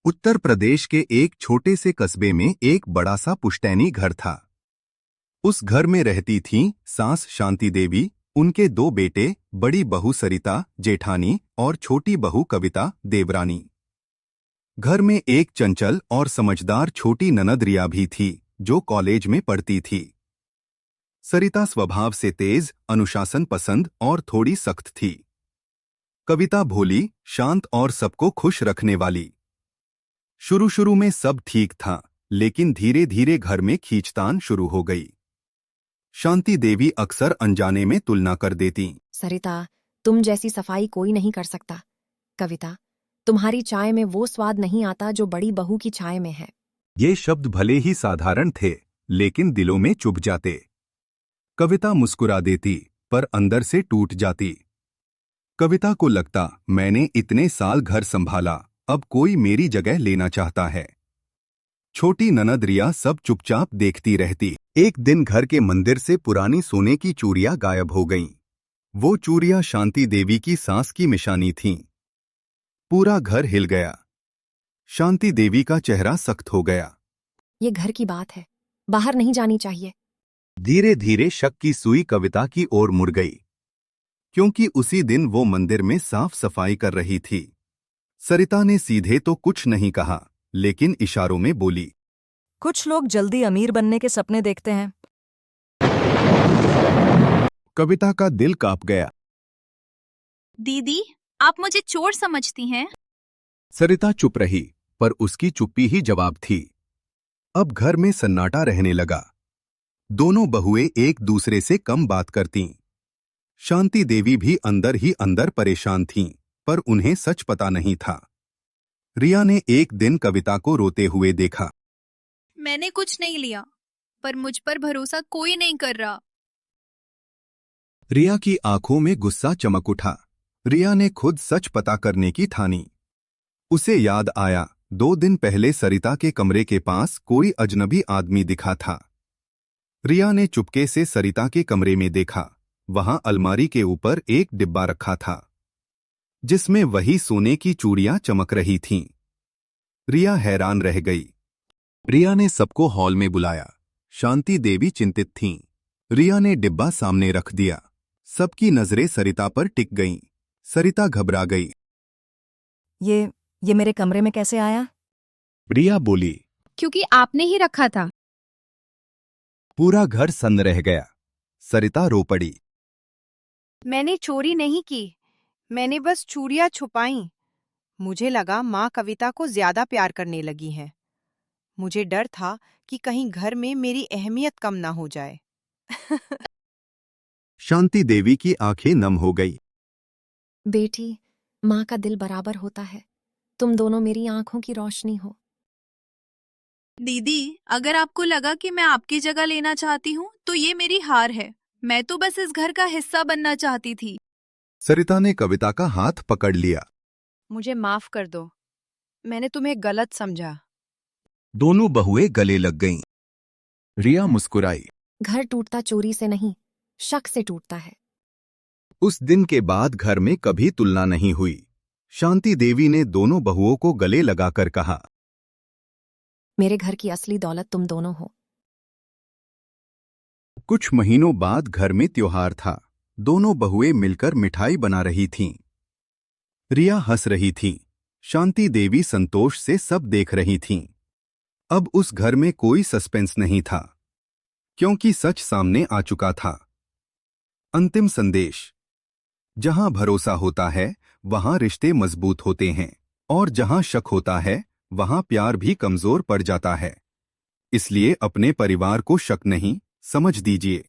उत्तर प्रदेश के एक छोटे से कस्बे में एक बड़ा सा पुश्तैनी घर था। उस घर में रहती थीं सास शांति देवी, उनके दो बेटे, बड़ी बहू सरिता जेठानी और छोटी बहू कविता देवरानी। घर में एक चंचल और समझदार छोटी ननद रिया भी थी, जो कॉलेज में पढ़ती थी। सरिता स्वभाव से तेज, अनुशासन पसंद और थोड़ी सख्त थी। कविता भोली, शांत और सबको खुश रखने वाली। शुरू में सब ठीक था, लेकिन धीरे धीरे घर में खींचतान शुरू हो गई। शांति देवी अक्सर अनजाने में तुलना कर देती। सरिता, तुम जैसी सफाई कोई नहीं कर सकता। कविता, तुम्हारी चाय में वो स्वाद नहीं आता जो बड़ी बहू की चाय में है। ये शब्द भले ही साधारण थे, लेकिन दिलों में चुभ जाते। कविता मुस्कुरा देती, पर अंदर से टूट जाती। कविता को लगता, मैंने इतने साल घर संभाला, अब कोई मेरी जगह लेना चाहता है। छोटी ननद रिया सब चुपचाप देखती रहती। एक दिन घर के मंदिर से पुरानी सोने की चूड़ियां गायब हो गईं। वो चूड़ियां शांति देवी की सास की निशानी थीं। पूरा घर हिल गया। शांति देवी का चेहरा सख्त हो गया। ये घर की बात है, बाहर नहीं जानी चाहिए। धीरे धीरे शक की सुई कविता की ओर मुड़ गई, क्योंकि उसी दिन वो मंदिर में साफ सफाई कर रही थी। सरिता ने सीधे तो कुछ नहीं कहा, लेकिन इशारों में बोली, कुछ लोग जल्दी अमीर बनने के सपने देखते हैं। कविता का दिल कांप गया। दीदी, आप मुझे चोर समझती हैं? सरिता चुप रही, पर उसकी चुप्पी ही जवाब थी। अब घर में सन्नाटा रहने लगा। दोनों बहुएं एक दूसरे से कम बात करतीं। शांति देवी भी अंदर ही अंदर परेशान थीं, पर उन्हें सच पता नहीं था। रिया ने एक दिन कविता को रोते हुए देखा। मैंने कुछ नहीं लिया, पर मुझ पर भरोसा कोई नहीं कर रहा। रिया की आंखों में गुस्सा चमक उठा। रिया ने खुद सच पता करने की ठानी। उसे याद आया, 2 दिन पहले सरिता के कमरे के पास कोई अजनबी आदमी दिखा था। रिया ने चुपके से सरिता के कमरे में देखा। वहां अलमारी के ऊपर एक डिब्बा रखा था, जिसमें वही सोने की चूड़ियां चमक रही थीं। रिया हैरान रह गई। रिया ने सबको हॉल में बुलाया। शांति देवी चिंतित थीं। रिया ने डिब्बा सामने रख दिया। सबकी नजरें सरिता पर टिक गईं। सरिता घबरा गई। ये मेरे कमरे में कैसे आया? रिया बोली, क्योंकि आपने ही रखा था। पूरा घर सन्न रह गया। सरिता रो पड़ी। मैंने चोरी नहीं की, मैंने बस चूड़ियां छुपाई। मुझे लगा माँ कविता को ज्यादा प्यार करने लगी हैं। मुझे डर था कि कहीं घर में मेरी अहमियत कम ना हो जाए। शांति देवी की आंखें नम हो गई। बेटी, माँ का दिल बराबर होता है। तुम दोनों मेरी आंखों की रोशनी हो। दीदी, अगर आपको लगा कि मैं आपकी जगह लेना चाहती हूँ, तो ये मेरी हार है। मैं तो बस इस घर का हिस्सा बनना चाहती थी। सरिता ने कविता का हाथ पकड़ लिया। मुझे माफ कर दो, मैंने तुम्हें गलत समझा। दोनों बहुएं गले लग गईं। रिया मुस्कुराई। घर टूटता चोरी से नहीं, शक से टूटता है। उस दिन के बाद घर में कभी तुलना नहीं हुई। शांति देवी ने दोनों बहुओं को गले लगाकर कहा, मेरे घर की असली दौलत तुम दोनों हो। कुछ महीनों बाद घर में त्योहार था। दोनों बहुएं मिलकर मिठाई बना रही थीं। रिया हंस रही थी। शांति देवी संतोष से सब देख रही थीं। अब उस घर में कोई सस्पेंस नहीं था, क्योंकि सच सामने आ चुका था। अंतिम संदेश। जहां भरोसा होता है, वहां रिश्ते मजबूत होते हैं, और जहां शक होता है, वहां प्यार भी कमजोर पड़ जाता है। इसलिए अपने परिवार को शक नहीं, समझ दीजिए।